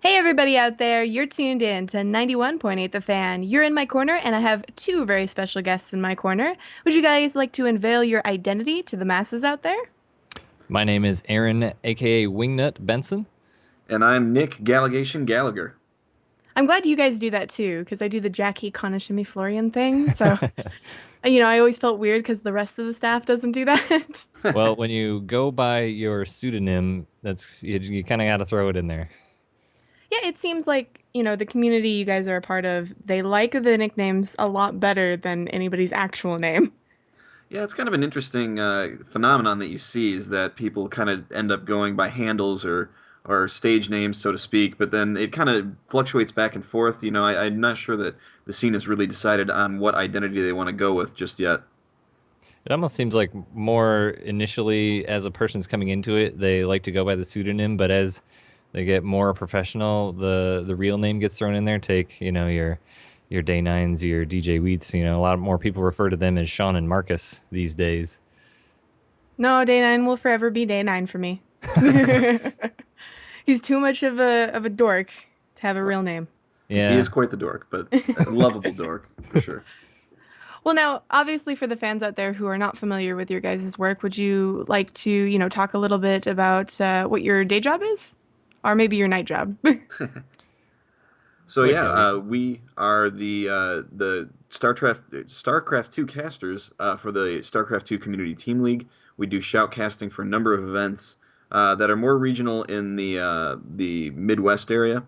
Hey everybody out there, you're tuned in to 91.8 The Fan. You're in my corner and I have two very special guests in my corner. Would you guys like to unveil your identity to the masses out there? My name is Aaron, aka Wingnut Benson. And I'm Nick Gallagation Gallagher. I'm glad you guys do that too, because I do the Jackie Kana Shimmy Florian thing. So, I always felt weird because the rest of the staff doesn't do that. Well, when you go by your pseudonym, that's you kind of got to throw it in there. Yeah, it seems like, the community you guys are a part of, they like the nicknames a lot better than anybody's actual name. Yeah, it's kind of an interesting phenomenon that you see is that people kind of end up going by handles or stage names, so to speak, but then it kind of fluctuates back and forth. I'm not sure that the scene has really decided on what identity they want to go with just yet. It almost seems like more initially, as a person's coming into it, they like to go by the pseudonym, but as they get more professional, the real name gets thrown in there. Take your Day Nines, your DJ Wheats. A lot more people refer to them as Sean and Marcus these days. No, Day 9 will forever be Day 9 for me. He's too much of a dork to have a Well, real name. he Yeah. is quite the dork, but a lovable dork for sure. Well, now, obviously, for the fans out there who are not familiar with your guys' work, would you like to, talk a little bit about what your day job is? Or maybe your night job? So Go ahead, yeah, Gallagher. we are the StarCraft 2 casters for the StarCraft 2 Community Team League. We do shoutcasting for a number of events that are more regional in the Midwest area,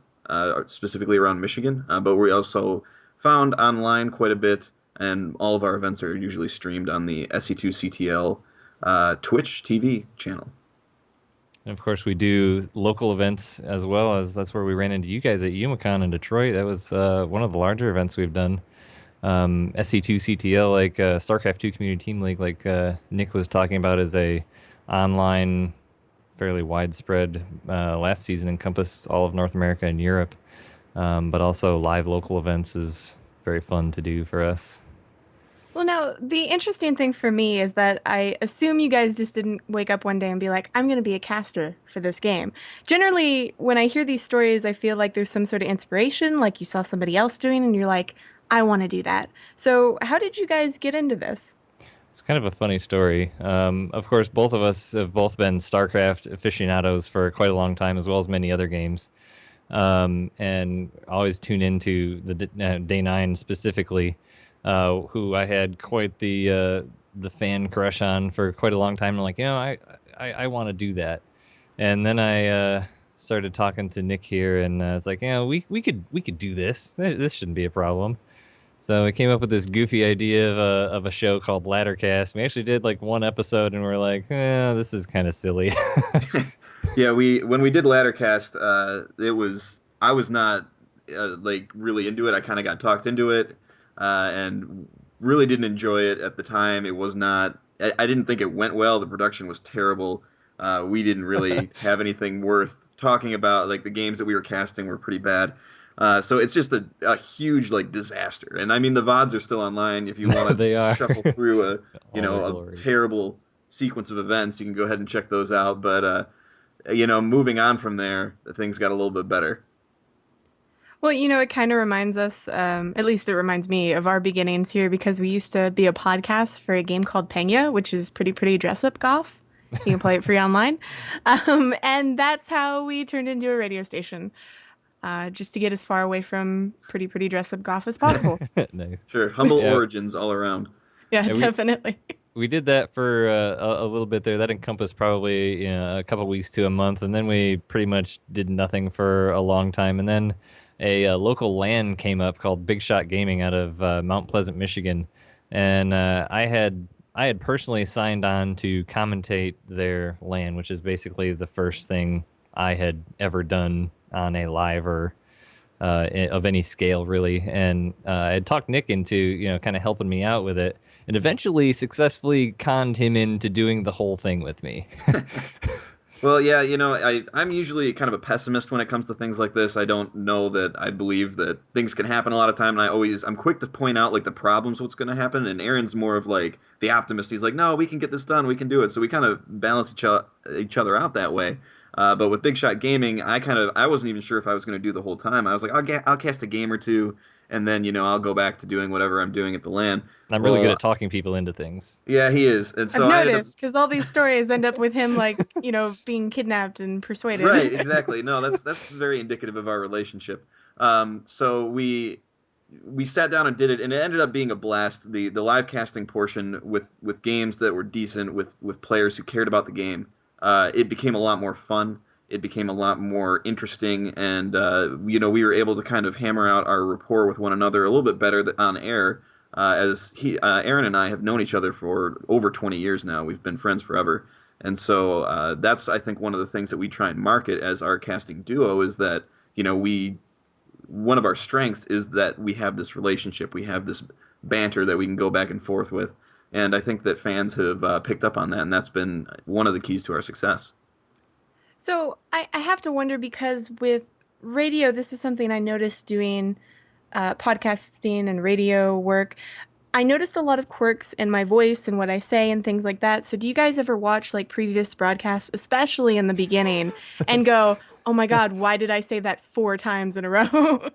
specifically around Michigan. But we also found online quite a bit, and all of our events are usually streamed on the SE2 CTL Twitch TV channel. And of course, we do local events as well as that's where we ran into you guys at UMACon in Detroit. That was one of the larger events we've done. SC2 CTL, like StarCraft 2 Community Team League, like Nick was talking about, is a online, fairly widespread. Last season encompassed all of North America and Europe, but also live local events is very fun to do for us. Well, now, the interesting thing for me is that I assume you guys just didn't wake up one day and be like, I'm going to be a caster for this game. Generally, when I hear these stories, I feel like there's some sort of inspiration, like you saw somebody else doing, and you're like, I want to do that. So, how did you guys get into this? It's kind of a funny story. Of course, both of us have both been StarCraft aficionados for quite a long time, as well as many other games. And always tune into Day Nine specifically, who I had quite the fan crush on for quite a long time. I'm like, I want to do that. And then I started talking to Nick here, and I was like, we could do this. This shouldn't be a problem. So we came up with this goofy idea of a show called Laddercast. We actually did like one episode, and we're like, this is kind of silly. Yeah, we when we did Laddercast, it was I was not like really into it. I kind of got talked into it, and really didn't enjoy it at the time. It was not. I didn't think it went well. The production was terrible. We didn't really have anything worth talking about. Like the games that we were casting were pretty bad. So it's just a huge like disaster. And I mean the VODs are still online. If you want They to are shuffle through all their a glory. terrible sequence of events, you can go ahead and check those out. But moving on from there, things got a little bit better. Well, it kind of reminds us, at least it reminds me of our beginnings here because we used to be a podcast for a game called Pena, which is pretty dress up golf. You can play it free online. And that's how we turned into a radio station, just to get as far away from pretty dress up golf as possible. Nice. Sure, humble Yeah, origins all around. Yeah, yeah, we definitely. we did that for a little bit there. That encompassed probably a couple weeks to a month, and then we pretty much did nothing for a long time. And then a local LAN came up called Big Shot Gaming out of Mount Pleasant, Michigan, and I had personally signed on to commentate their LAN, which is basically the first thing I had ever done on a live or of any scale really. And I had talked Nick into kind of helping me out with it, and eventually successfully conned him into doing the whole thing with me. Well, yeah, I'm usually kind of a pessimist when it comes to things like this. I don't know that I believe that things can happen a lot of time, and I'm quick to point out like the problems, what's going to happen. And Aaron's more of like the optimist. He's like, no, we can get this done, we can do it. So we kind of balance each other out that way. But with Big Shot Gaming, I wasn't even sure if I was going to do the whole time. I was like, I'll cast a game or two, and then I'll go back to doing whatever I'm doing at the LAN. I'm really good Well, at talking people into things. yeah, he is, and I've so I ended up. noticed because all these stories end up with him like, being kidnapped and Right, persuaded. exactly. No, that's very indicative of our relationship. So we sat down and did it, and it ended up being a blast. The live casting portion with games that were decent, with players who cared about the game, it became a lot more fun. It became a lot more interesting, and we were able to kind of hammer out our rapport with one another a little bit better on air. As Aaron and I have known each other for over 20 years now. We've been friends forever. And so that's, I think, one of the things that we try and market as our casting duo is that, we one of our strengths is that we have this relationship, we have this banter that we can go back and forth with, and I think that fans have picked up on that, and that's been one of the keys to our success. So I have to wonder because with radio, this is something I noticed doing podcasting and radio work. I noticed a lot of quirks in my voice and what I say and things like that. So do you guys ever watch like previous broadcasts, especially in the beginning, and go, "Oh my God, why did I say that 4 times in a row?"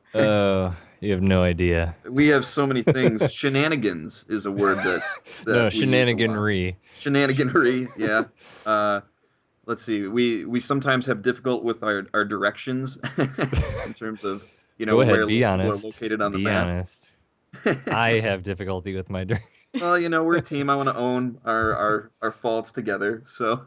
You have no idea. We have so many things. Shenanigans is a word that No, we use a lot. shenaniganry. Shenaniganry, yeah. Uh, let's see. We sometimes have difficult with our directions in terms of Go ahead, where be people are honest. located on the Be map. honest. I have difficulty with my drink. Well, we're a team. I want to own our faults together. So,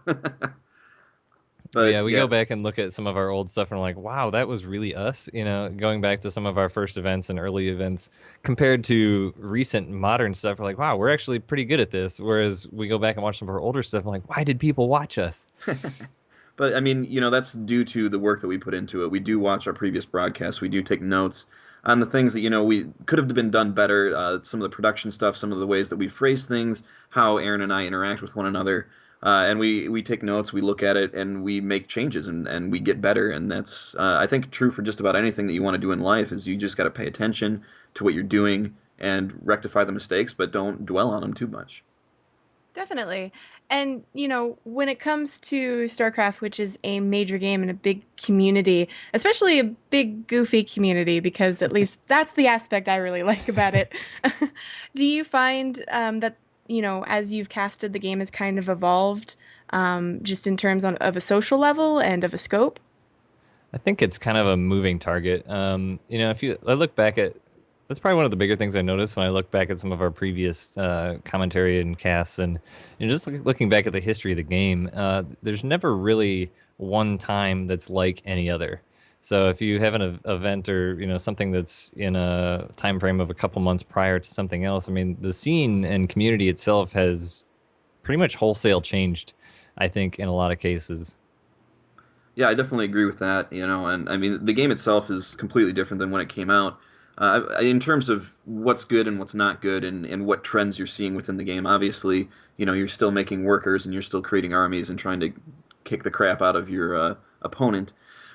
Yeah, but we yeah, go back and look at some of our old stuff and we're like, wow, that was really us. Going back to some of our first events and early events compared to recent modern stuff, we're like, wow, we're actually pretty good at this. Whereas we go back and watch some of our older stuff and like, why did people watch us? but I mean, that's due to the work that we put into it. We do watch our previous broadcasts. We do take notes on the things that we could have been done better. Some of the production stuff, some of the ways that we phrase things, how Aaron and I interact with one another. And we take notes, we look at it, and we make changes, and we get better. And that's, I think, true for just about anything that you want to do in life. Is you just got to pay attention to what you're doing and rectify the mistakes, but don't dwell on them too much. Definitely. And, when it comes to StarCraft, which is a major game and a big community, especially a big, goofy community, because at least that's the aspect I really like about it. Do you find that, as you've casted, the game has kind of evolved just in terms of a social level and of a scope? I think it's kind of a moving target. If I look back at, that's probably one of the bigger things I noticed when I look back at some of our previous commentary and casts, and just looking back at the history of the game. There's never really one time that's like any other. So if you have an event or something that's in a time frame of a couple months prior to something else, I mean the scene and community itself has pretty much wholesale changed. I think in a lot of cases. Yeah, I definitely agree with that. And I mean the game itself is completely different than when it came out. In terms of what's good and what's not good, and what trends you're seeing within the game, obviously, you're still making workers and you're still creating armies and trying to kick the crap out of your opponent.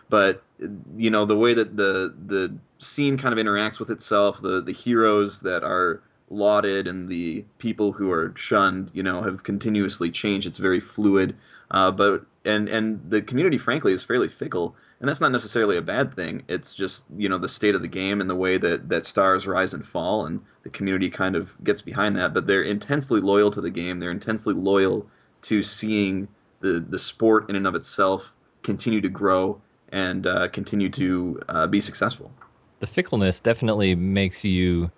But the way that the scene kind of interacts with itself, the heroes that are lauded and the people who are shunned, have continuously changed. It's very fluid, but and the community, frankly, is fairly fickle, and that's not necessarily a bad thing. It's just the state of the game and the way that stars rise and fall, and the community kind of gets behind that. But they're intensely loyal to the game. They're intensely loyal to seeing the sport in and of itself continue to grow and continue to be successful. The fickleness definitely makes you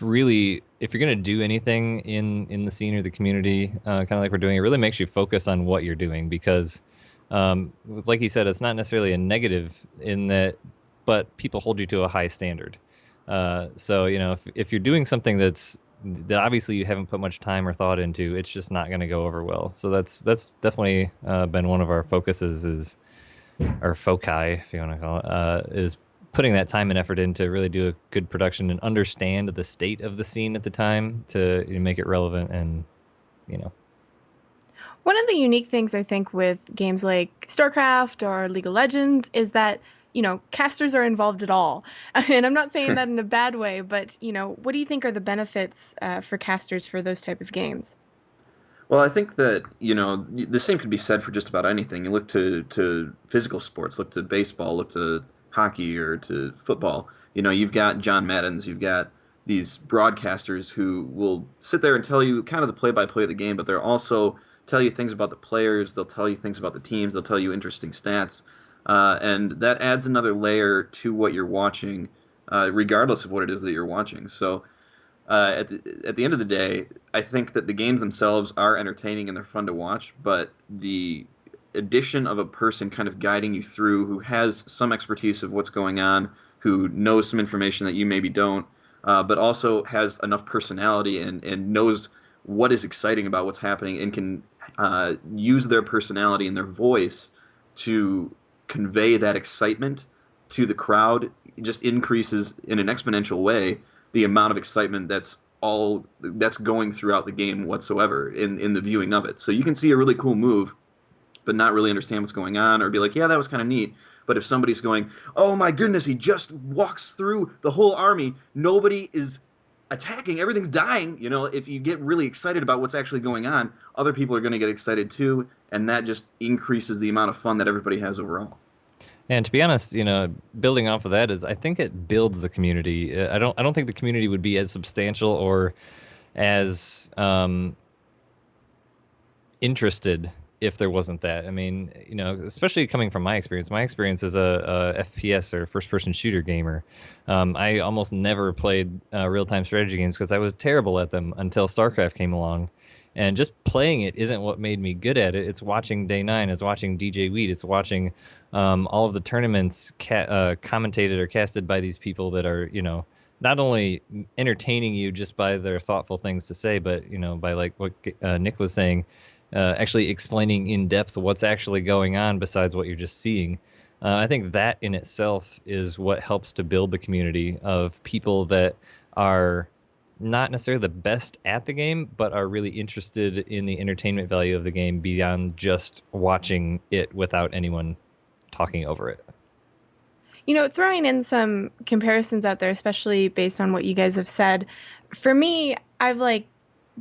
really, if you're going to do anything in the scene or the community, kind of like we're doing, it really makes you focus on what you're doing because, like you said, it's not necessarily a negative in that, but people hold you to a high standard. So if you're doing something that obviously you haven't put much time or thought into, it's just not going to go over well. So that's definitely been one of our focuses is or foci, if you want to call it, is putting that time and effort in to really do a good production and understand the state of the scene at the time to make it relevant and you know One of the unique things I think with games like StarCraft or League of Legends is that, casters are involved at all. And I'm not saying that in a bad way, but, what do you think are the benefits for casters for those type of games? Well, I think that, the same could be said for just about anything. You look to physical sports, look to baseball, look to hockey or to football. You've got John Maddens, you've got these broadcasters who will sit there and tell you kind of the play-by-play of the game, but they'll also tell you things about the players, they'll tell you things about the teams, they'll tell you interesting stats. And that adds another layer to what you're watching, regardless of what it is that you're watching. So, at the end of the day, I think that the games themselves are entertaining and they're fun to watch, but the addition of a person kind of guiding you through who has some expertise of what's going on, who knows some information that you maybe don't, but also has enough personality and knows what is exciting about what's happening and can use their personality and their voice to convey that excitement to the crowd, it just increases in an exponential way the amount of excitement that's going throughout the game whatsoever in the viewing of it. So you can see a really cool move, but not really understand what's going on, or be like, yeah, that was kind of neat. But if somebody's going, oh my goodness, he just walks through the whole army, nobody is attacking, everything's dying. If you get really excited about what's actually going on, other people are going to get excited too, and that just increases the amount of fun that everybody has overall. And to be honest, building off of that is I think it builds the community. I don't think the community would be as substantial or as interested if there wasn't that. I mean, especially coming from my experience. My experience as a FPS or first-person shooter gamer, I almost never played real-time strategy games because I was terrible at them until StarCraft came along. And just playing it isn't what made me good at it. It's watching Day 9, it's watching DJ Wheat, it's watching all of the tournaments commentated or casted by these people that are, not only entertaining you just by their thoughtful things to say, but, by like what Nick was saying, actually explaining in depth what's actually going on besides what you're just seeing. I think that in itself is what helps to build the community of people that are not necessarily the best at the game, but are really interested in the entertainment value of the game beyond just watching it without anyone talking over it. Throwing in some comparisons out there, especially based on what you guys have said, for me, I've like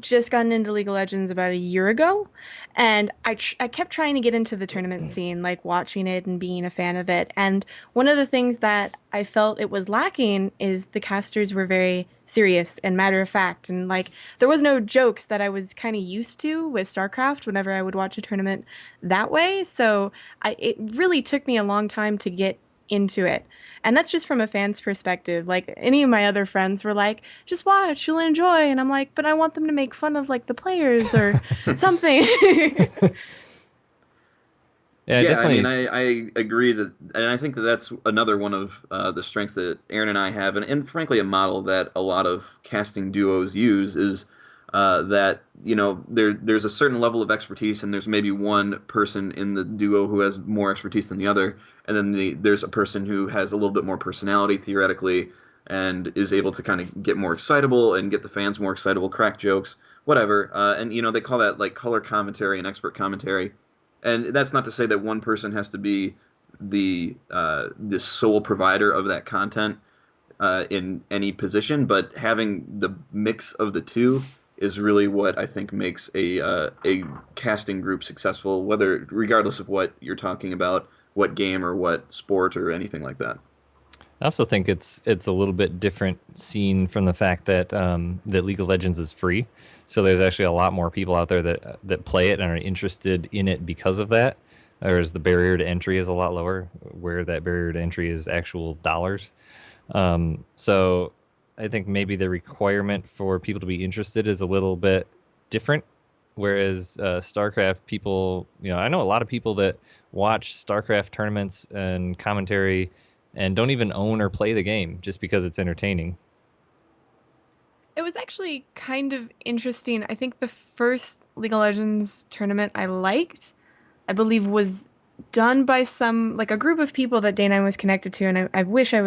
just gotten into League of Legends about a year ago, and I kept trying to get into the tournament scene, like watching it and being a fan of it. And one of the things that I felt it was lacking is the casters were very serious and matter of fact, and like there was no jokes that I was kind of used to with StarCraft whenever I would watch a tournament that way. So it really took me a long time to get into it. And that's just from a fan's perspective. Like any of my other friends were like, just watch, you'll enjoy. And I'm like, but I want them to make fun of like the players or something. Yeah, Yeah, I definitely. mean, I agree that, and I think that that's another one of the strengths that Aaron and I have, and frankly, a model that a lot of casting duos use is that there's a certain level of expertise, and there's maybe one person in the duo who has more expertise than the other, and then there's a person who has a little bit more personality theoretically, and is able to kind of get more excitable and get the fans more excitable, crack jokes, whatever, and they call that like color commentary and expert commentary. And that's not to say that one person has to be the sole provider of that content in any position, but having the mix of the two is really what I think makes a casting group successful, whether regardless of what you're talking about, what game or what sport or anything like that. I also think it's a little bit different scene from the fact that that League of Legends is free, so there's actually a lot more people out there that play it and are interested in it because of that. Whereas the barrier to entry is a lot lower, where that barrier to entry is actual dollars. So I think maybe the requirement for people to be interested is a little bit different. Whereas StarCraft people, I know a lot of people that watch StarCraft tournaments and commentary and don't even own or play the game just because it's entertaining. It was actually kind of interesting. I think the first League of Legends tournament I liked, I believe, was done by some like a group of people that Day9 was connected to, and I wish I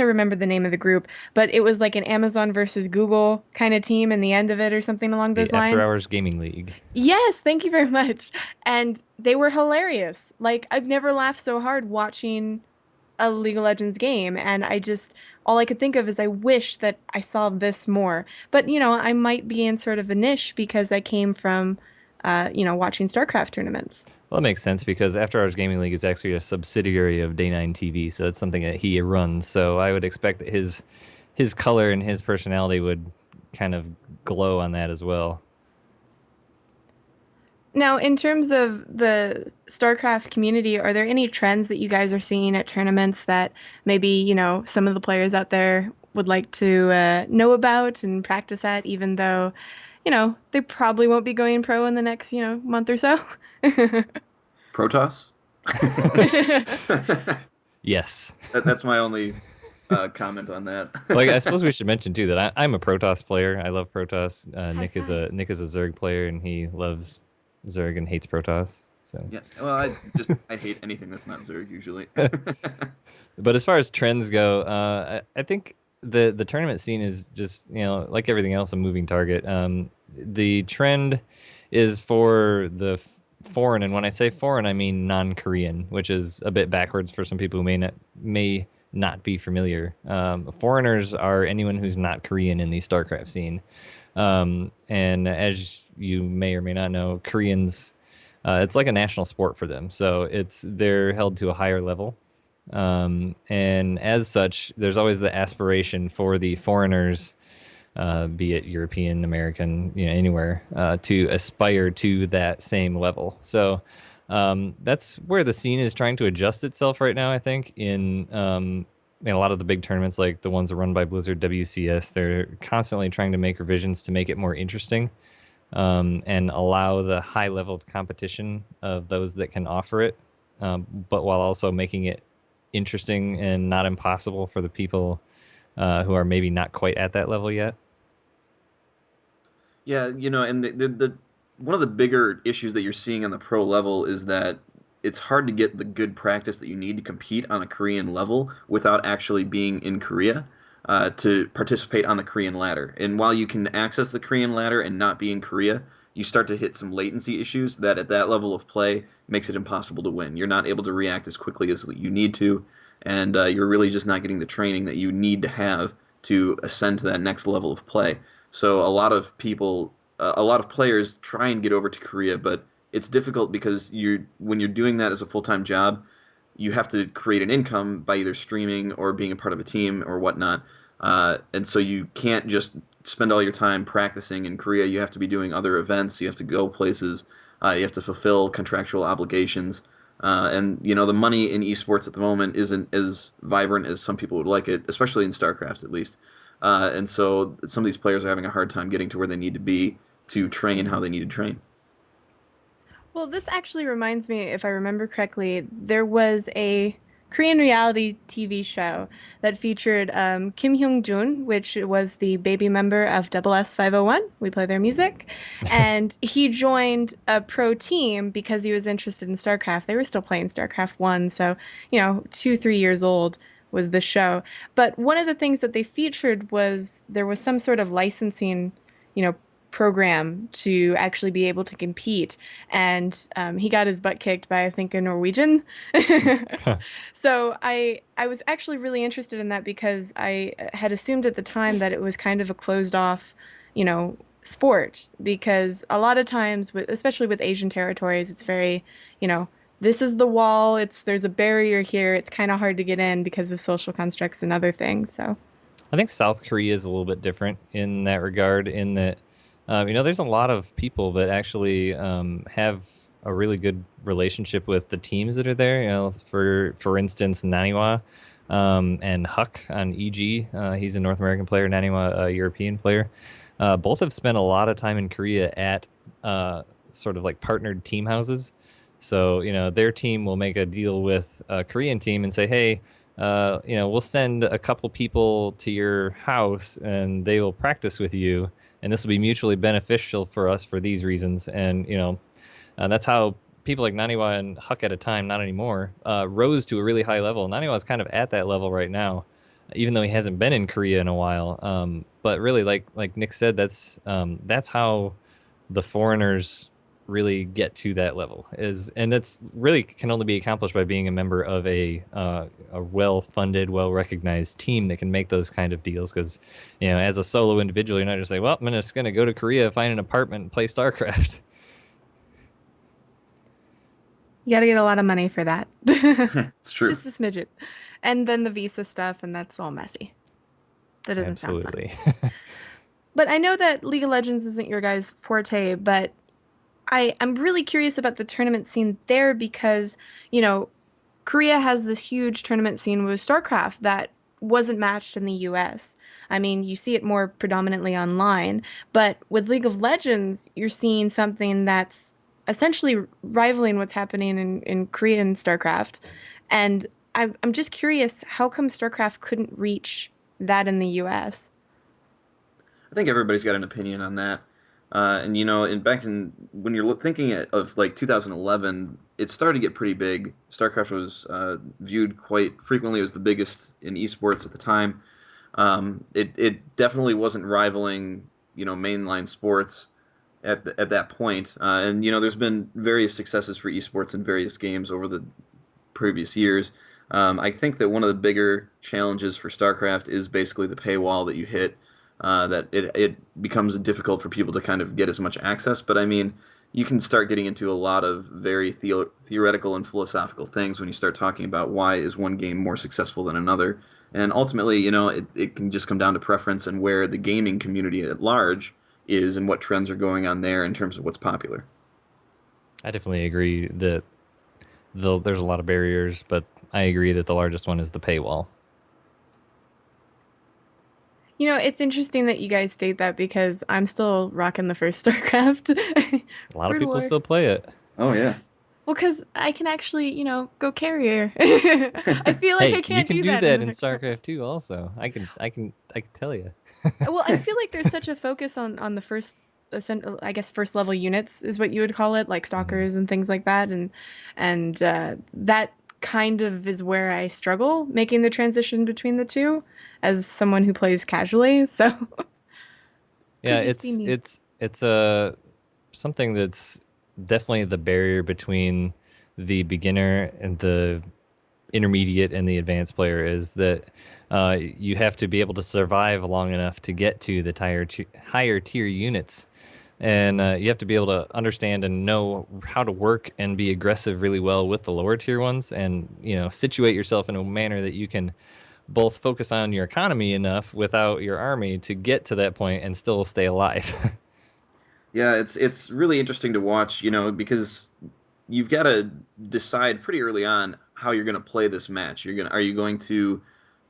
remembered the name of the group, but it was like an Amazon versus Google kind of team in the end of it or something along The those After lines. Hours Gaming League. Yes, thank you very much. And they were hilarious. Like I've never laughed so hard watching a League of Legends game, and all I could think of is I wish that I saw this more. But, I might be in sort of a niche because I came from, watching StarCraft tournaments. Well, that makes sense because After Hours Gaming League is actually a subsidiary of Day 9 TV, so it's something that he runs. So I would expect that his color and his personality would kind of glow on that as well. Now, in terms of the StarCraft community, are there any trends that you guys are seeing at tournaments that maybe, some of the players out there would like to know about and practice at, even though, they probably won't be going pro in the next, month or so? Protoss? Yes. That's my only comment on that. Like I suppose we should mention too that I'm a Protoss player. I love Protoss. High Nick is five. a Zerg player, and he loves Zerg and hates Protoss. So, Yeah, well, I hate anything that's not Zerg usually. but as far as trends go, I think the tournament scene is just like everything else a moving target. The trend is for the foreign, and when I say foreign, I mean non-Korean, which is a bit backwards for some people who may not be familiar. Foreigners are anyone who's not Korean in the StarCraft scene. And as you may or may not know, Koreans, it's like a national sport for them. So they're held to a higher level. And as such, there's always the aspiration for the foreigners, be it European, American, anywhere, to aspire to that same level. So that's where the scene is trying to adjust itself right now, I think, in a lot of the big tournaments, like the ones that are run by Blizzard WCS. They're constantly trying to make revisions to make it more interesting, and allow the high level of competition of those that can offer it, but while also making it interesting and not impossible for the people who are maybe not quite at that level yet. Yeah, and the one of the bigger issues that you're seeing on the pro level is that it's hard to get the good practice that you need to compete on a Korean level without actually being in Korea to participate on the Korean ladder. And while you can access the Korean ladder and not be in Korea, you start to hit some latency issues that at that level of play makes it impossible to win. You're not able to react as quickly as you need to, and you're really just not getting the training that you need to have to ascend to that next level of play. So a lot of players try and get over to Korea, but it's difficult because when you're doing that as a full-time job, you have to create an income by either streaming or being a part of a team or whatnot. And so you can't just spend all your time practicing in Korea. You have to be doing other events. You have to go places. You have to fulfill contractual obligations. And the money in esports at the moment isn't as vibrant as some people would like it, especially in StarCraft at least. And so some of these players are having a hard time getting to where they need to be to train how they need to train. Well, this actually reminds me, if I remember correctly, there was a Korean reality TV show that featured Kim Hyung-jun, which was the baby member of Double S 501. We play their music. And he joined a pro team because he was interested in StarCraft. They were still playing StarCraft 1, so, 2, 3 years old was the show. But one of the things that they featured was there was some sort of licensing, you know, program to actually be able to compete. And he got his butt kicked by, I think, a Norwegian. So I was actually really interested in that because I had assumed at the time that it was kind of a closed off, sport. Because a lot of times, especially with Asian territories, it's very, this is the wall. There's a barrier here. It's kind of hard to get in because of social constructs and other things. So. I think South Korea is a little bit different in that regard, in that, there's a lot of people that actually have a really good relationship with the teams that are there. For instance, Naniwa and Huck on EG. He's a North American player, Naniwa a European player. Both have spent a lot of time in Korea at sort of like partnered team houses. So, their team will make a deal with a Korean team and say, hey, we'll send a couple people to your house and they will practice with you. And this will be mutually beneficial for us for these reasons. And, that's how people like Naniwa and Huck at a time, not anymore, rose to a really high level. Naniwa is kind of at that level right now, even though he hasn't been in Korea in a while. But really, like Nick said, that's how the foreigners really get to that level. And that's really can only be accomplished by being a member of a well-funded, well-recognized team that can make those kind of deals. Because, as a solo individual, you're not just like, well, I'm just going to go to Korea, find an apartment, and play StarCraft. You got to get a lot of money for that. It's true. Just a smidget. And then the visa stuff, and that's all messy. That doesn't sound fun. Absolutely. But I know that League of Legends isn't your guys' forte, but I'm really curious about the tournament scene there because, you know, Korea has this huge tournament scene with StarCraft that wasn't matched in the US. I mean, you see it more predominantly online, but with League of Legends, you're seeing something that's essentially rivaling what's happening in Korean StarCraft. And I'm just curious, how come StarCraft couldn't reach that in the US? I think everybody's got an opinion on that. And back in when you're thinking of like 2011, it started to get pretty big. StarCraft was viewed quite frequently as the biggest in esports at the time. It definitely wasn't rivaling, mainline sports at that point. And there's been various successes for esports in various games over the previous years. I think that one of the bigger challenges for StarCraft is basically the paywall that you hit. That it becomes difficult for people to kind of get as much access. But I mean, you can start getting into a lot of very theoretical and philosophical things when you start talking about why is one game more successful than another. And ultimately, it can just come down to preference and where the gaming community at large is and what trends are going on there in terms of what's popular. I definitely agree that there's a lot of barriers, but I agree that the largest one is the paywall. You know, it's interesting that you guys state that because I'm still rocking the first StarCraft. A lot of Brood people War. still play it. Oh yeah. Well, because I can actually, go carrier. I feel like I Hey, you can't can do do that in that in StarCraft. StarCraft 2 also. I can tell you. Well, I feel like there's such a focus on the first, I guess, first level units is what you would call it, like Mhm. stalkers and things like that, and that kind of is where I struggle making the transition between the two as someone who plays casually. So Yeah, could just be it's me. it's it's a something that's definitely the barrier between the beginner and the intermediate and the advanced player is that you have to be able to survive long enough to get to the higher tier units. And you have to be able to understand and know how to work and be aggressive really well with the lower tier ones and, situate yourself in a manner that you can both focus on your economy enough without your army to get to that point and still stay alive. Yeah, it's really interesting to watch, because you've got to decide pretty early on how you're going to play this match. Are you going to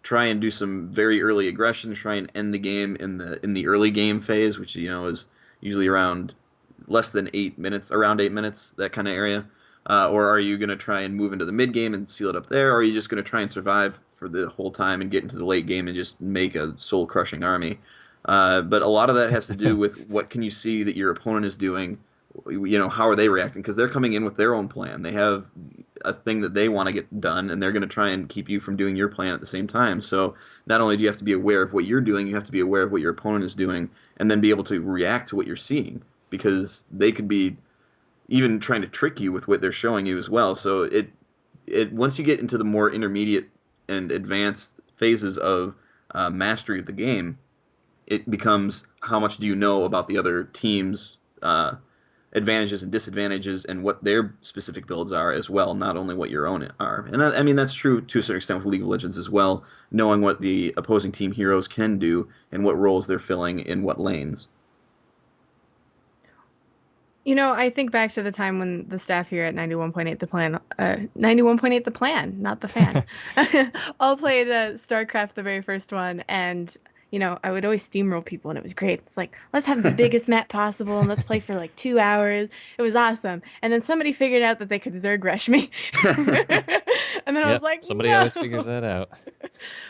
try and do some very early aggression, try and end the game in the early game phase, which is usually around less than 8 minutes, around 8 minutes, that kind of area, or are you going to try and move into the mid game and seal it up there, or are you just going to try and survive for the whole time and get into the late game and just make a soul crushing army? But a lot of that has to do with what can you see that your opponent is doing. How are they reacting? Because they're coming in with their own plan. They have a thing that they want to get done, and they're going to try and keep you from doing your plan at the same time. So not only do you have to be aware of what you're doing, you have to be aware of what your opponent is doing, and then be able to react to what you're seeing, because they could be even trying to trick you with what they're showing you as well. So it once you get into the more intermediate and advanced phases of mastery of the game, it becomes how much do you know about the other team's advantages and disadvantages and what their specific builds are as well, not only what your own are. And I mean, that's true to a certain extent with League of Legends as well, knowing what the opposing team heroes can do and what roles they're filling in what lanes. You know, I think back to the time when the staff here at 91.8 the plan, 91.8 the plan, not the fan, all played StarCraft, the very first one, and I would always steamroll people, and it was great. It's like, let's have the biggest map possible, and let's play for like 2 hours. It was awesome. And then somebody figured out that they could Zerg rush me, and then I was Yep, like, somebody no. always figures that out.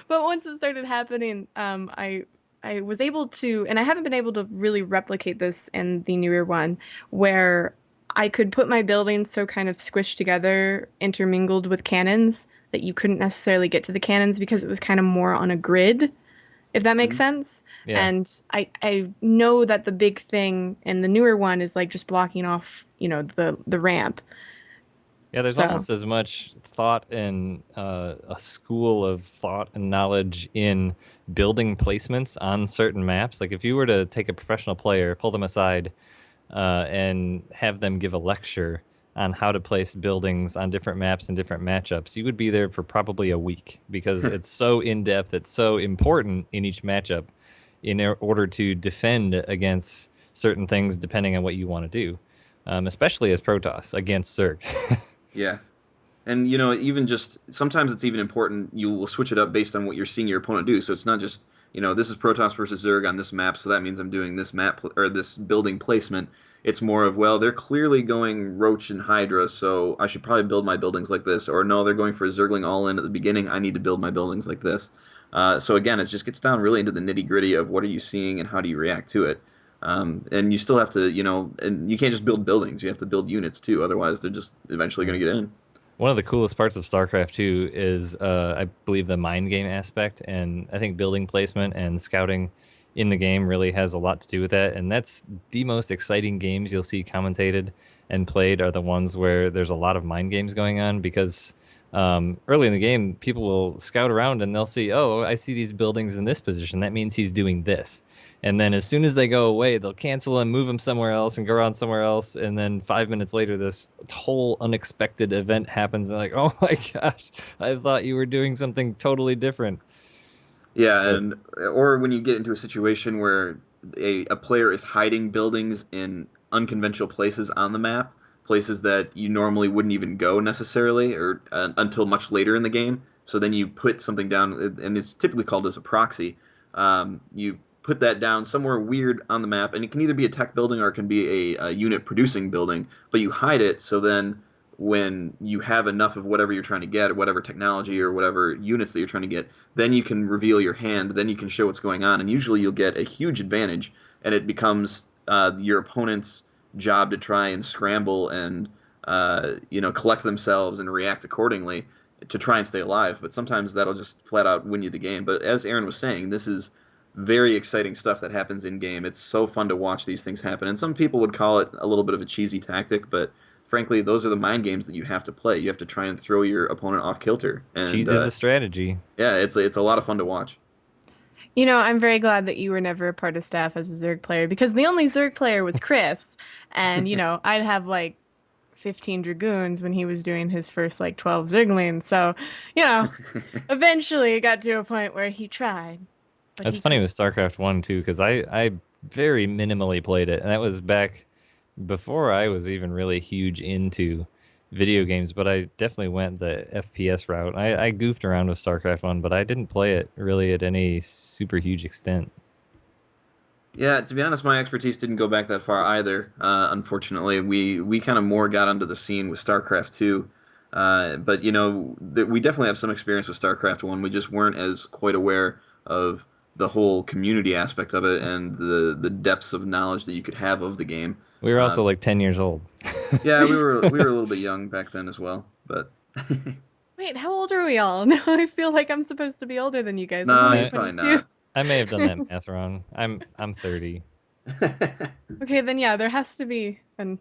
But once it started happening, I was able to, and I haven't been able to really replicate this in the newer one, where I could put my buildings so kind of squished together, intermingled with cannons, that you couldn't necessarily get to the cannons because it was kind of more on a grid, if that makes Mhm. sense. Yeah. And I know that the big thing in the newer one is like just blocking off, the ramp. Yeah, there's So, almost as much thought and a school of thought and knowledge in building placements on certain maps. Like if you were to take a professional player, pull them aside, and have them give a lecture on how to place buildings on different maps and different matchups, you would be there for probably a week because it's so in depth, it's so important in each matchup in order to defend against certain things depending on what you want to do, especially as Protoss against Zerg. Yeah. And even just sometimes it's even important. You will switch it up based on what you're seeing your opponent do. So it's not just this is Protoss versus Zerg on this map, so that means I'm doing this or this building placement. It's more of, well, they're clearly going Roach and Hydra, so I should probably build my buildings like this. Or no, they're going for a Zergling all in at the beginning. I need to build my buildings like this. So again, it just gets down really into the nitty gritty of what are you seeing and how do you react to it. And you still have to, and you can't just build buildings. You have to build units too. Otherwise, they're just eventually going to get in. One of the coolest parts of StarCraft 2 is, I believe, the mind game aspect, and I think building placement and scouting in the game really has a lot to do with that. And that's the most exciting games you'll see commentated and played are the ones where there's a lot of mind games going on because early in the game, people will scout around and they'll see, oh, I see these buildings in this position. That means he's doing this. And then as soon as they go away, they'll cancel and move them somewhere else and go around somewhere else. And then 5 minutes later, this whole unexpected event happens. And like, oh my gosh, I thought you were doing something totally different. Yeah, So and or when you get into a situation where a player is hiding buildings in unconventional places on the map, places that you normally wouldn't even go necessarily, or until much later in the game. So then you put something down, and it's typically called as a proxy. You put that down somewhere weird on the map, and it can either be a tech building or it can be a unit producing building, but you hide it so then when you have enough of whatever you're trying to get, or whatever technology or whatever units that you're trying to get, then you can reveal your hand, then you can show what's going on, and usually you'll get a huge advantage, and it becomes your opponent's job to try and scramble and collect themselves and react accordingly to try and stay alive. But sometimes that'll just flat out win you the game. But as Aaron was saying, this is very exciting stuff that happens in game. It's so fun to watch these things happen, and some people would call it a little bit of a cheesy tactic, but frankly, those are the mind games that you have to play. You have to try and throw your opponent off kilter, and cheese is a strategy. yeah, it's a lot of fun to watch. I'm very glad that you were never a part of staff as a Zerg player because the only Zerg player was Chris. And, I'd have like 15 Dragoons when he was doing his first like 12 Zerglings. So, you know, eventually it got to a point where he tried, but That's he funny couldn't. with StarCraft 1 too, because I very minimally played it, and that was back before I was even really huge into video games, but I definitely went the FPS route. I goofed around with StarCraft 1, but I didn't play it really at any super huge extent. Yeah, to be honest, my expertise didn't go back that far either. Unfortunately, we kind of more got onto the scene with StarCraft 2. But we definitely have some experience with StarCraft 1. We just weren't as quite aware of the whole community aspect of it and the depths of knowledge that you could have of the game. We were Uh, also like 10 years old. yeah, we were a little bit young back then as well, but Wait, how old are we all? Now I feel like I'm supposed to be older than you guys. I'm no, only you're I, probably 22. not. I may have done that math wrong. I'm 30. Okay, then yeah, there has to be, and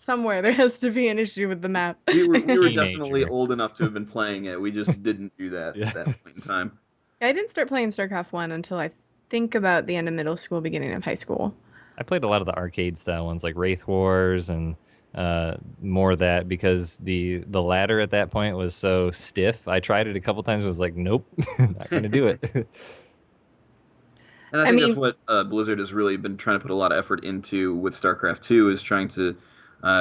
somewhere there has to be an issue with the map. We were definitely Teenager. old enough to have been playing it. We just didn't do that Yeah. at that point in time. I didn't start playing StarCraft 1 until I think about the end of middle school, beginning of high school. I played a lot of the arcade style ones like Wraith Wars and more of that because the ladder at that point was so stiff. I tried it a couple times. Was like, nope, not gonna do it. And I I think that's mean, what Blizzard has really been trying to put a lot of effort into with StarCraft 2 is trying to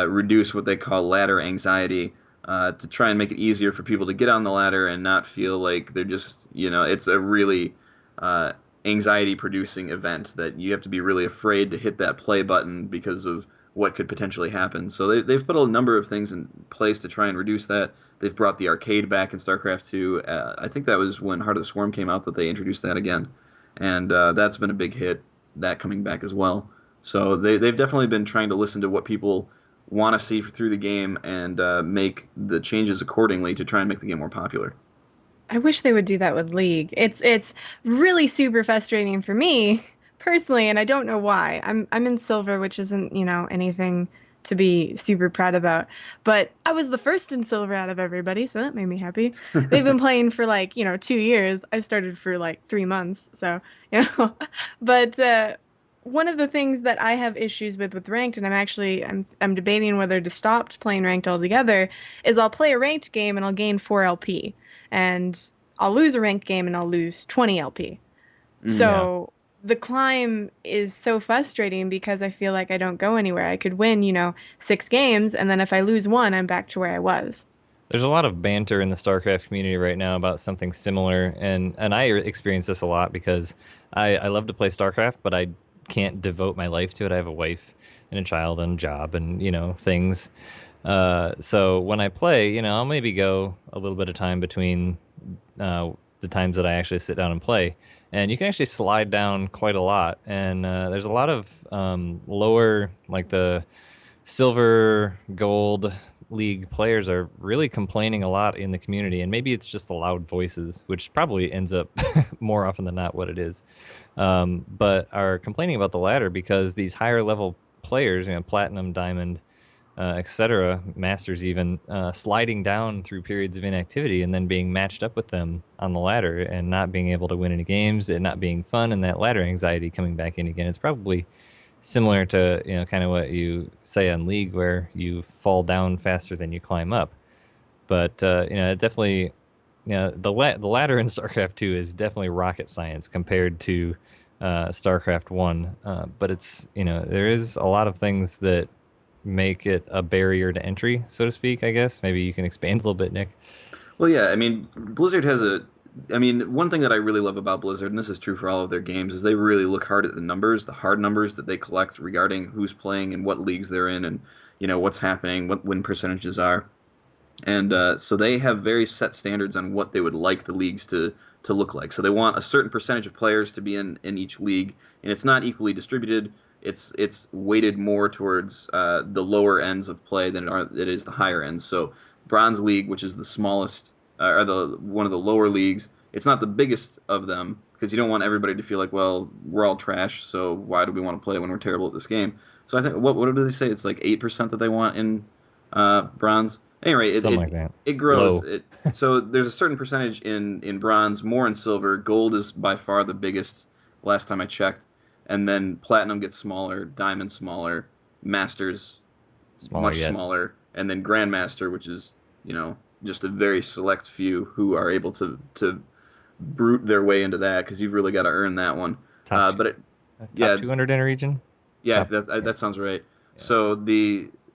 reduce what they call ladder anxiety to try and make it easier for people to get on the ladder and not feel like they're just, it's a really uh, anxiety producing event that you have to be really afraid to hit that play button because of what could potentially happen. So they've put a number of things in place to try and reduce that. They've brought the arcade back in StarCraft 2. I think that was when Heart of the Swarm came out that they introduced that again, and that's been a big hit. That coming back as well. So they've definitely been trying to listen to what people want to see through the game and make the changes accordingly to try and make the game more popular. I wish they would do that with League. It's really super frustrating for me personally, and I don't know why. I'm in silver, which isn't, anything to be super proud about. But I was the first in silver out of everybody, so that made me happy. They've been playing for like, 2 years. I started for like 3 months, so you know. But one of the things that I have issues with ranked, and I'm debating whether to stop playing ranked altogether, is I'll play a ranked game and I'll gain 4 LP, and I'll lose a ranked game and I'll lose 20 LP. Mm. Yeah. So the climb is so frustrating because I feel like I don't go anywhere. I could win, 6 games, and then if I lose one, I'm back to where I was. There's a lot of banter in the StarCraft community right now about something similar, and I experience this a lot because I love to play StarCraft, but I can't devote my life to it. I have a wife and a child and a job and things. So when I play, I'll maybe go a little bit of time between uh, the times that I actually sit down and play, and you can actually slide down quite a lot. And there's a lot of lower, like the silver, gold league players are really complaining a lot in the community, and maybe it's just the loud voices, which probably ends up more often than not what it is. But are complaining about the ladder because these higher level players, platinum, diamond, etc., masters even, sliding down through periods of inactivity and then being matched up with them on the ladder and not being able to win any games, and not being fun, and that ladder anxiety coming back in again. It's probably similar to kind of what you say on League, where you fall down faster than you climb up. But it definitely, the ladder in StarCraft 2 is definitely rocket science compared to StarCraft 1. But it's there is a lot of things that make it a barrier to entry, so to speak. I guess maybe you can expand a little bit, Nick. Well, yeah, I mean, Blizzard has a. I mean, one thing that I really love about Blizzard, and this is true for all of their games, is they really look hard at the numbers, the hard numbers that they collect regarding who's playing and what leagues they're in, and what's happening, what win percentages are. And so they have very set standards on what they would like the leagues to look like. So they want a certain percentage of players to be in each league, and it's not equally distributed. It's weighted more towards the lower ends of play than it is the higher ends. So Bronze League, which is the smallest or the one of the lower leagues, it's not the biggest of them because you don't want everybody to feel like, well, we're all trash, so why do we want to play when we're terrible at this game? So I think what do they say? It's like 8% that they want in bronze. Anyway, it, Something like it that. it grows. Low. So there's a certain percentage in bronze, more in silver. Gold is by far the biggest. Last time I checked, and then platinum gets smaller, diamond smaller, masters Smaller much yet. smaller, and then grandmaster, which is just a very select few who are able to brute their way into that because you've really got to earn that one. Top two, But top yeah, 200 in a region. yeah, Top. Yeah. that sounds right. Yeah. So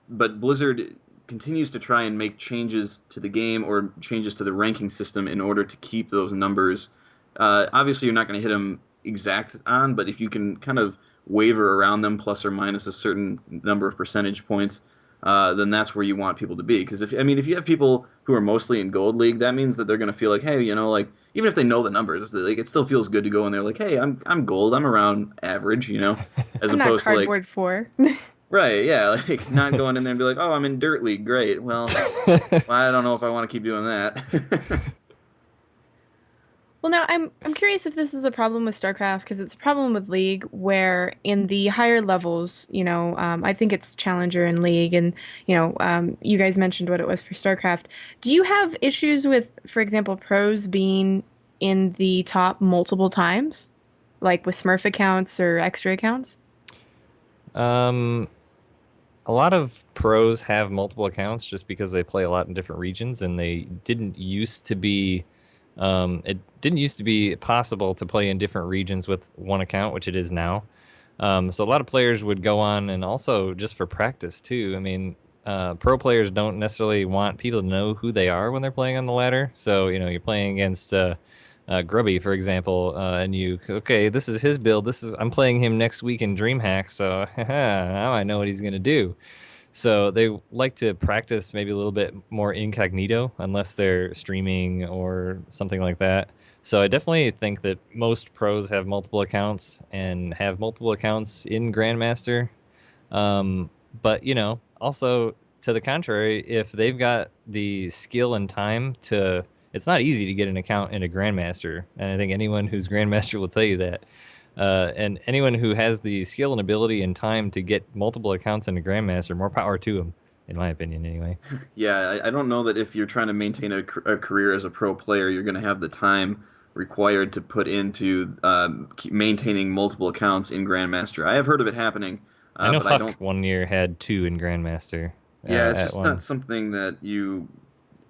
but Blizzard continues to try and make changes to the game or changes to the ranking system in order to keep those numbers. Obviously, you're not going to hit them exact on, but if you can kind of waver around them plus or minus a certain number of percentage points, then that's where you want people to be. Because if you have people who are mostly in Gold League, that means that they're going to feel like, hey, like even if they know the numbers, like it still feels good to go in there like, hey, I'm Gold, I'm around average, as I'm not opposed to like. cardboard 4. Right, yeah, like not going in there and be like, "Oh, I'm in Dirt League, great." Well, I don't know if I want to keep doing that. Well, now I'm curious if this is a problem with StarCraft because it's a problem with League where in the higher levels, I think it's Challenger and League, and you guys mentioned what it was for StarCraft. Do you have issues with, for example, pros being in the top multiple times, like with Smurf accounts or extra accounts? Um, a lot of pros have multiple accounts just because they play a lot in different regions, and it didn't used to be possible to play in different regions with one account, which it is now. So a lot of players would go on, and also just for practice too. I mean, pro players don't necessarily want people to know who they are when they're playing on the ladder. So you're playing against Grubby, for example, and okay, this is his build. I'm playing him next week in DreamHack, so now I know what he's gonna do. So they like to practice maybe a little bit more incognito unless they're streaming or something like that. So I definitely think that most pros have multiple accounts and have multiple accounts in Grandmaster. But also to the contrary, if they've got the skill and time it's not easy to get an account in a Grandmaster, and I think anyone who's Grandmaster will tell you that. And anyone who has the skill and ability and time to get multiple accounts into Grandmaster, more power to them, in my opinion, anyway. Yeah, I don't know that if you're trying to maintain a career as a pro player, you're going to have the time required to put into maintaining multiple accounts in Grandmaster. I have heard of it happening, I know but I Huck don't. one year had two in Grandmaster Yeah, it's at just not one. something that you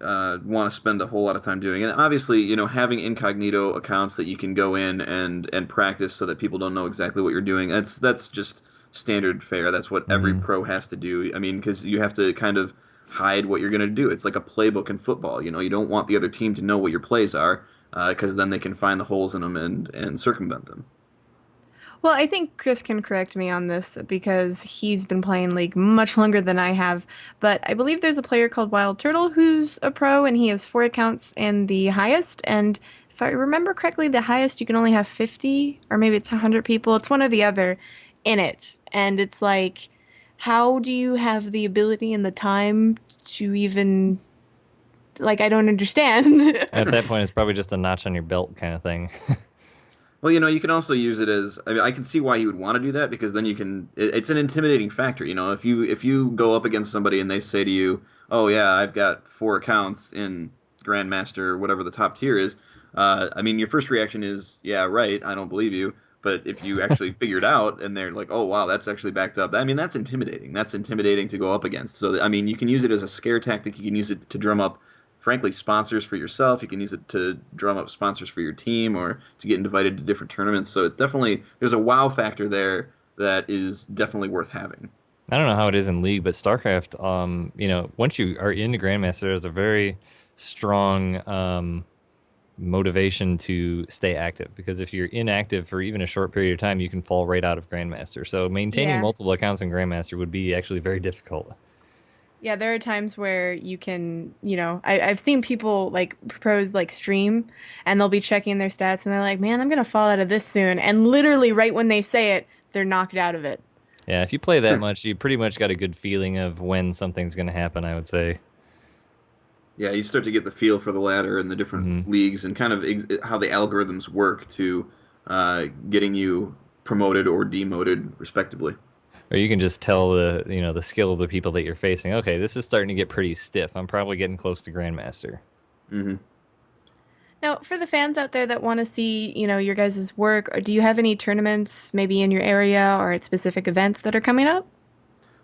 want to spend a whole lot of time doing. And obviously, having incognito accounts that you can go in and practice so that people don't know exactly what you're doing. That's just standard fare. That's what every Hmm. pro has to do. I mean, because you have to kind of hide what you're going to do. It's like a playbook in football. You don't want the other team to know what your plays are, because then they can find the holes in them and circumvent them. Well, I think Chris can correct me on this because he's been playing League much longer than I have. But I believe there's a player called Wild Turtle who's a pro and he has 4 accounts in the highest. And if I remember correctly, the highest you can only have 50 or maybe it's 100 people. It's one or the other in it. And it's like, how do you have the ability and the time to even, like, I don't understand. At that point, it's probably just a notch on your belt kind of thing. Well, you can also use it as, I mean, I can see why you would want to do that because then it's an intimidating factor. If you go up against somebody and they say to you, "Oh yeah, I've got 4 accounts in Grandmaster, whatever the top tier is," I mean, your first reaction is, "Yeah, right, I don't believe you." But if you actually figure it out and they're like, "Oh wow, that's actually backed up," I mean, that's intimidating. That's intimidating to go up against. So, I mean, you can use it as a scare tactic. You can use it to drum up frankly sponsors for yourself. You can use it to drum up sponsors for your team or to get invited to different tournaments. So it definitely there's a wow factor there that is definitely worth having. I don't know how it is in League, but StarCraft, once you are into Grandmaster, there's a very strong motivation to stay active because if you're inactive for even a short period of time, you can fall right out of Grandmaster. So maintaining Yeah. multiple accounts in Grandmaster would be actually very difficult. Yeah, there are times where you can, I've seen people like pros like stream and they'll be checking their stats and they're like, man, I'm gonna fall out of this soon. And literally right when they say it, they're knocked out of it. Yeah, if you play that much, you pretty much got a good feeling of when something's going to happen, I would say. Yeah, you start to get the feel for the ladder and the different Hmm. leagues and kind of how the algorithms work to getting you promoted or demoted, respectively. Or you can just tell the skill of the people that you're facing. Okay, this is starting to get pretty stiff. I'm probably getting close to Grandmaster. Hmm. Now, for the fans out there that want to see, your guys' work, or do you have any tournaments maybe in your area or at specific events that are coming up?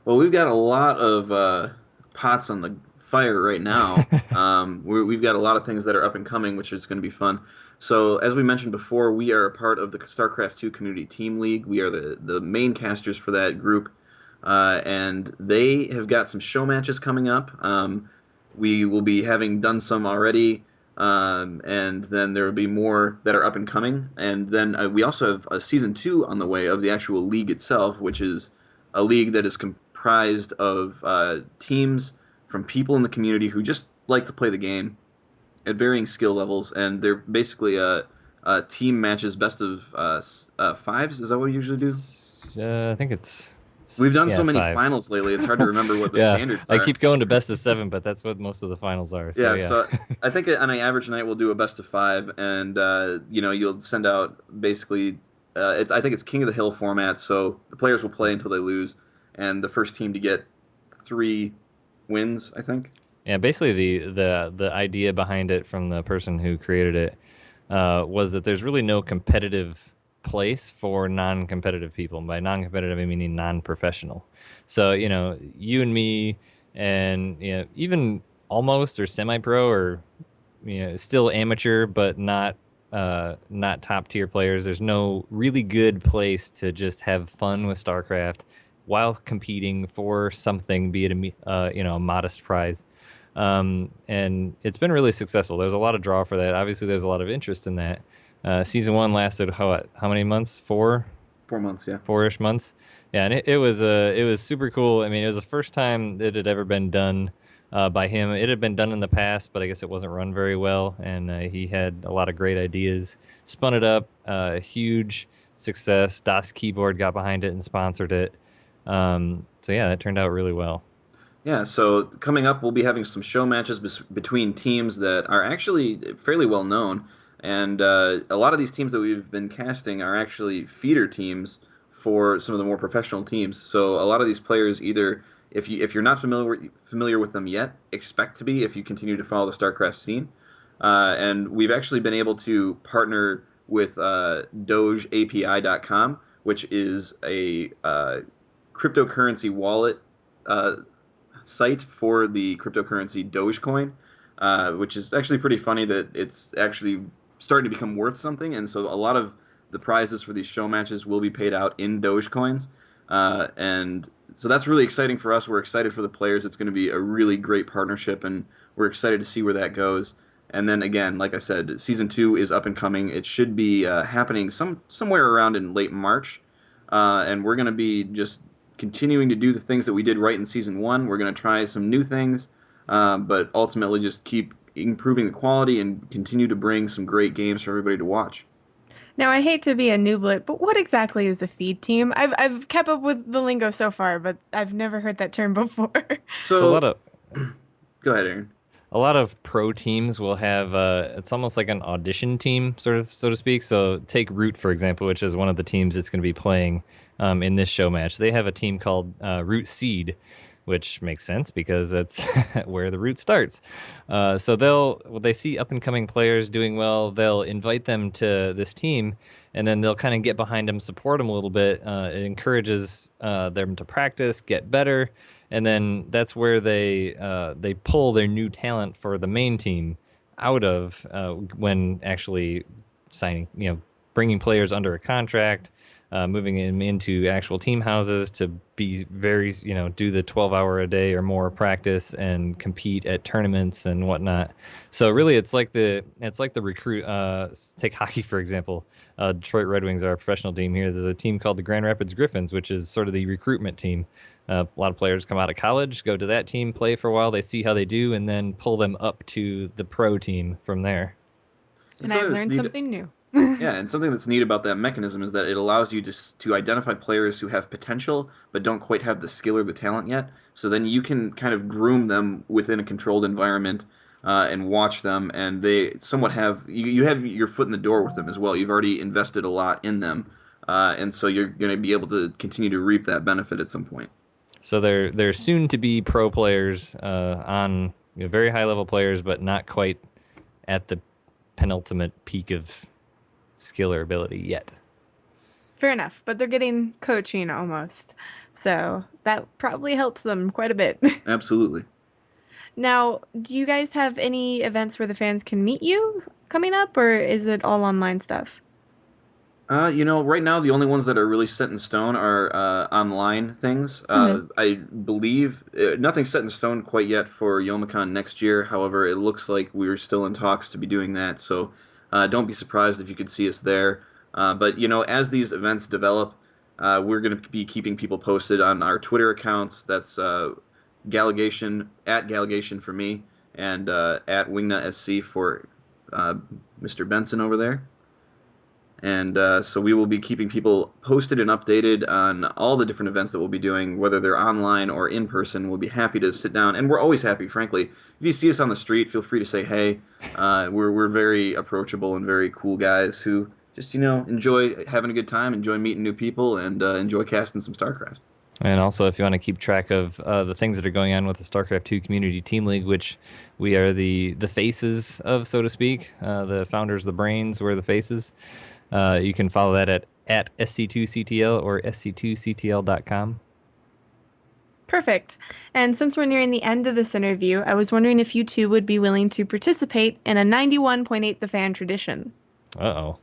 Well, we've got a lot of pots on the fire right now. We've got a lot of things that are up and coming, which is going to be fun. So, as we mentioned before, we are a part of the StarCraft 2 Community Team League. We are the main casters for that group, and they have got some show matches coming up. We will be having done some already, and then there will be more that are up and coming. And then we also have a season 2 on the way of the actual league itself, which is a league that is comprised of teams from people in the community who just like to play the game at varying skill levels, and they're basically team matches, best of fives. Is that what we usually do? I think it's We've done so yeah, many five. finals lately; it's hard to remember what the Yeah, standards I are. keep going to best of seven, but that's what most of the finals are. So Yeah, yeah. so I think on an average night we'll do a best of five, and you'll send out basically it's I think it's King of the Hill format, so the players will play until they lose, and the first team to get 3 wins, I think. Yeah, basically the idea behind it from the person who created it was that there's really no competitive place for non-competitive people. And by non-competitive, I mean non-professional. So you and me, and even almost or semi-pro or still amateur, but not top tier players. There's no really good place to just have fun with StarCraft while competing for something, be it a modest prize. And it's been really successful. There's a lot of draw for that. Obviously, there's a lot of interest in that. Season one lasted how many months? 4 months, yeah. 4-ish months. Yeah, and it was super cool. I mean, it was the first time that it had ever been done by him. It had been done in the past, but I guess it wasn't run very well. And he had a lot of great ideas. Spun it up, huge success. Das Keyboard got behind it and sponsored it. So yeah, that turned out really well. Yeah, so coming up, we'll be having some show matches between teams that are actually fairly well known. And a lot of these teams that we've been casting are actually feeder teams for some of the more professional teams. So a lot of these players either, if you're not familiar with them yet, expect to be if you continue to follow the StarCraft scene. And we've actually been able to partner with DogeAPI.com, which is a cryptocurrency wallet uh, site for the cryptocurrency Dogecoin, which is actually pretty funny that it's actually starting to become worth something. And so a lot of the prizes for these show matches will be paid out in Dogecoins. And so that's really exciting for us. We're excited for the players. It's going to be a really great partnership, and we're excited to see where that goes. And then again, like I said, season 2 is up and coming. It should be happening somewhere around in late March, and we're going to be just continuing to do the things that we did right in season 1. We're going to try some new things, but ultimately just keep improving the quality and continue to bring some great games for everybody to watch. Now, I hate to be a nooblet, but what exactly is a feed team? I've kept up with the lingo so far, but I've never heard that term before. So a lot So of go ahead, Aaron. a lot of pro teams will have it's almost like an audition team, sort of, so to speak. So take Root, for example, which is one of the teams that's going to be playing in this show match. They have a team called Root Seed, which makes sense because that's where the root starts. So when they see up and coming players doing well, they'll invite them to this team, and then they'll kind of get behind them, support them a little bit. It encourages them to practice, get better, and then that's where they pull their new talent for the main team out of when actually signing, bringing players under a contract, moving them into actual team houses to be very, do the 12-hour a day or more practice and compete at tournaments and whatnot. So really, it's like the recruit. Take hockey for example. Detroit Red Wings are a professional team here. There's a team called the Grand Rapids Griffins, which is sort of the recruitment team. A lot of players come out of college, go to that team, play for a while, they see how they do, and then pull them up to the pro team from there. And And I've something that's learned neat, something new. yeah, and something that's neat about that mechanism is that it allows you to identify players who have potential but don't quite have the skill or the talent yet. So then you can kind of groom them within a controlled environment and watch them, and they somewhat you have your foot in the door with them as well. You've already invested a lot in them, and so you're going to be able to continue to reap that benefit at some point. So they're soon to be pro players on very high level players, but not quite at the penultimate peak of skill or ability yet. Fair enough, but they're getting coaching almost. So that probably helps them quite a bit. Absolutely. Now, do you guys have any events where the fans can meet you coming up, or is it all online stuff? Right now the only ones that are really set in stone are online things. Hmm. I believe nothing's set in stone quite yet for Youmacon next year. However, it looks like we're still in talks to be doing that. So don't be surprised if you could see us there. But as these events develop, we're going to be keeping people posted on our Twitter accounts. That's Gallagation at Gallagation for me, and at WingnutSC for Mr. Benson over there. And so we will be keeping people posted and updated on all the different events that we'll be doing, whether they're online or in person. We'll be happy to sit down, and we're always happy, frankly. If you see us on the street, feel free to say hey. We're very approachable and very cool guys who just enjoy having a good time, enjoy meeting new people, and enjoy casting some StarCraft. And also, if you want to keep track of the things that are going on with the StarCraft 2 Community Team League, which we are the faces of, so to speak, the founders, the brains, we're the faces. You can follow that at SC2CTL or SC2CTL.com. Perfect. And since we're nearing the end of this interview, I was wondering if you two would be willing to participate in a 91.8 The Fan tradition. Uh-oh.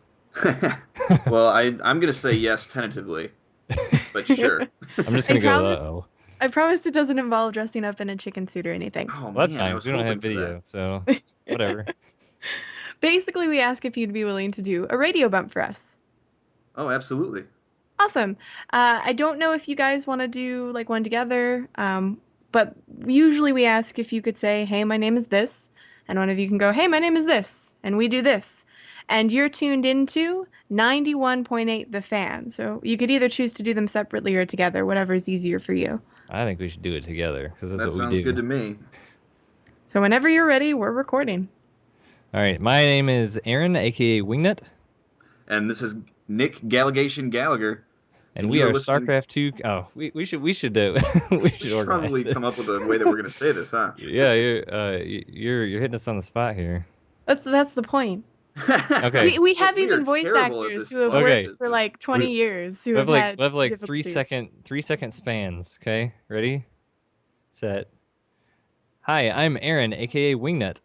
Well, I'm going to say yes tentatively, but sure. I'm just I going to go, promise, uh-oh. I promise it doesn't involve dressing up in a chicken suit or anything. Oh Well, that's man, I fine, was because we don't hoping have for video, that. so whatever. Basically, we ask if you'd be willing to do a radio bump for us. Oh, absolutely. Awesome. I don't know if you guys want to do like one together, but usually we ask if you could say, "Hey, my name is this," and one of you can go, "Hey, my name is this," and we do this. And you're tuned into 91.8 The Fan. So you could either choose to do them separately or together, whatever is easier for you. I think we should do it together, because that's That what we sounds good do. to me. So whenever you're ready, we're recording. All right, my name is Aaron, aka Wingnut, And this is Nick Gallagation Gallagher, and and we you are are listening. StarCraft 2. Oh, we should we We should should organize probably this. come up with a way that we're going to say this, huh? Yeah, you're hitting us on the spot here. That's the point. Okay, We But have we are even voice terrible at actors this who have quiet worked okay. for business. like We 20 years who we have have like had we have like difficulties. 3 second spans. Okay, ready, set. Hi, I'm Aaron, aka Wingnut,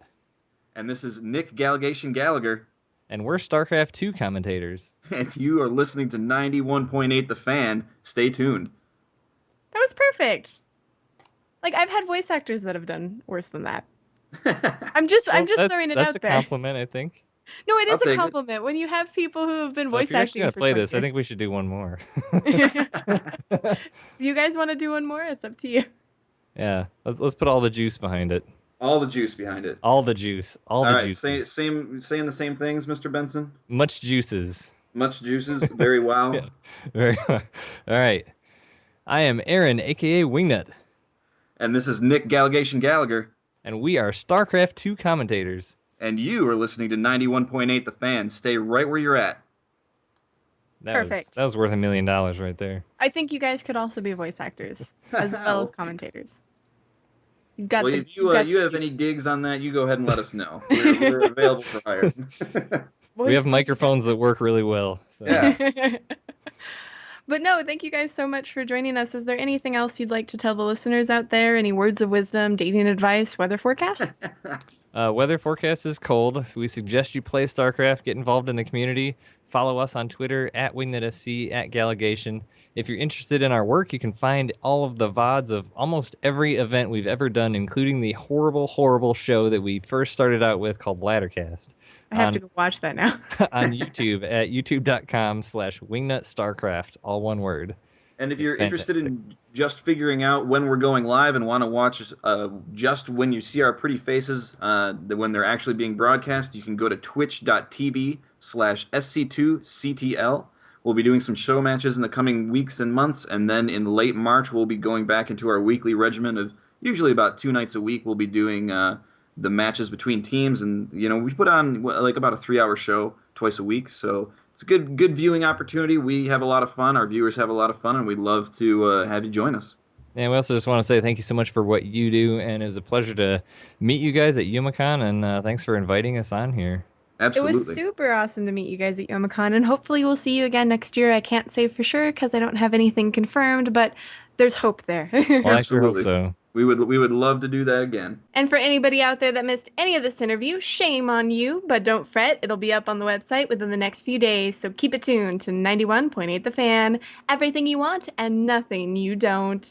And this is Nick Gallagation Gallagher, and we're StarCraft 2 commentators. and you are listening to 91.8 The Fan. Stay tuned. That was perfect. Like I've had voice actors that have done worse than that. I'm Well, just that's throwing it that's out a there. compliment, I think. No, it I'll is a take it. compliment when you have people who have been Well, if voice you're actually acting gonna for play 20 this, I years. think we should do one more. Do you guys want to do one more? It's up to you. Yeah, let's put all the juice behind it. All the juice behind it. All the juice. All All the right, juices. saying the same things, Mr. Benson. Much juices. Much juices, very Yeah. well. Very all right. I am Aaron, aka Wingnut, And this is Nick Gallagation Gallagher, and we are StarCraft 2 commentators. and you are listening to 91.8 The Fan. Stay right where you're at. That Perfect. was worth $1 million right there. I think you guys could also be voice actors as well Well, as commentators. You've got Well, the if you've got you the have any juice. gigs on that, you go ahead and let us know. We're available for hire. We Voice have microphones that work really well. So. Yeah. But no, thank you guys so much for joining us. Is there anything else you'd like to tell the listeners out there? Any words of wisdom, dating advice, weather forecast? Weather forecast is cold, so we suggest you play StarCraft, get involved in the community. Follow us on Twitter at WingnutSC, at Gallagation. If you're interested in our work, you can find all of the VODs of almost every event we've ever done, including the horrible, horrible show that we first started out with called Laddercast I have to on, go watch that now. on YouTube at youtube.com/WingnutStarCraft, all one word. And if It's you're interested fantastic. in just figuring out when we're going live and want to watch just when you see our pretty faces, when they're actually being broadcast, you can go to twitch.tv/SC2CTL. We'll be doing some show matches in the coming weeks and months, and then in late March, we'll be going back into our weekly regimen of usually about 2 nights a week. We'll be doing the matches between teams, and we put on like about a 3-hour show twice a week, so it's a good viewing opportunity. We have a lot of fun. Our viewers have a lot of fun, and we'd love to have you join us. And we also just want to say thank you so much for what you do, and it was a pleasure to meet you guys at YumaCon, and thanks for inviting us on here. It was Absolutely. super awesome to meet you guys at YomaCon, and hopefully we'll see you again next year. I can't say for sure because I don't have anything confirmed, but there's hope there. Well, I sure hope Absolutely. so. We would love to do that again. And for anybody out there that missed any of this interview, shame on you, but don't fret. It'll be up on the website within the next few days, so keep it tuned to 91.8 The Fan. Everything you want and nothing you don't.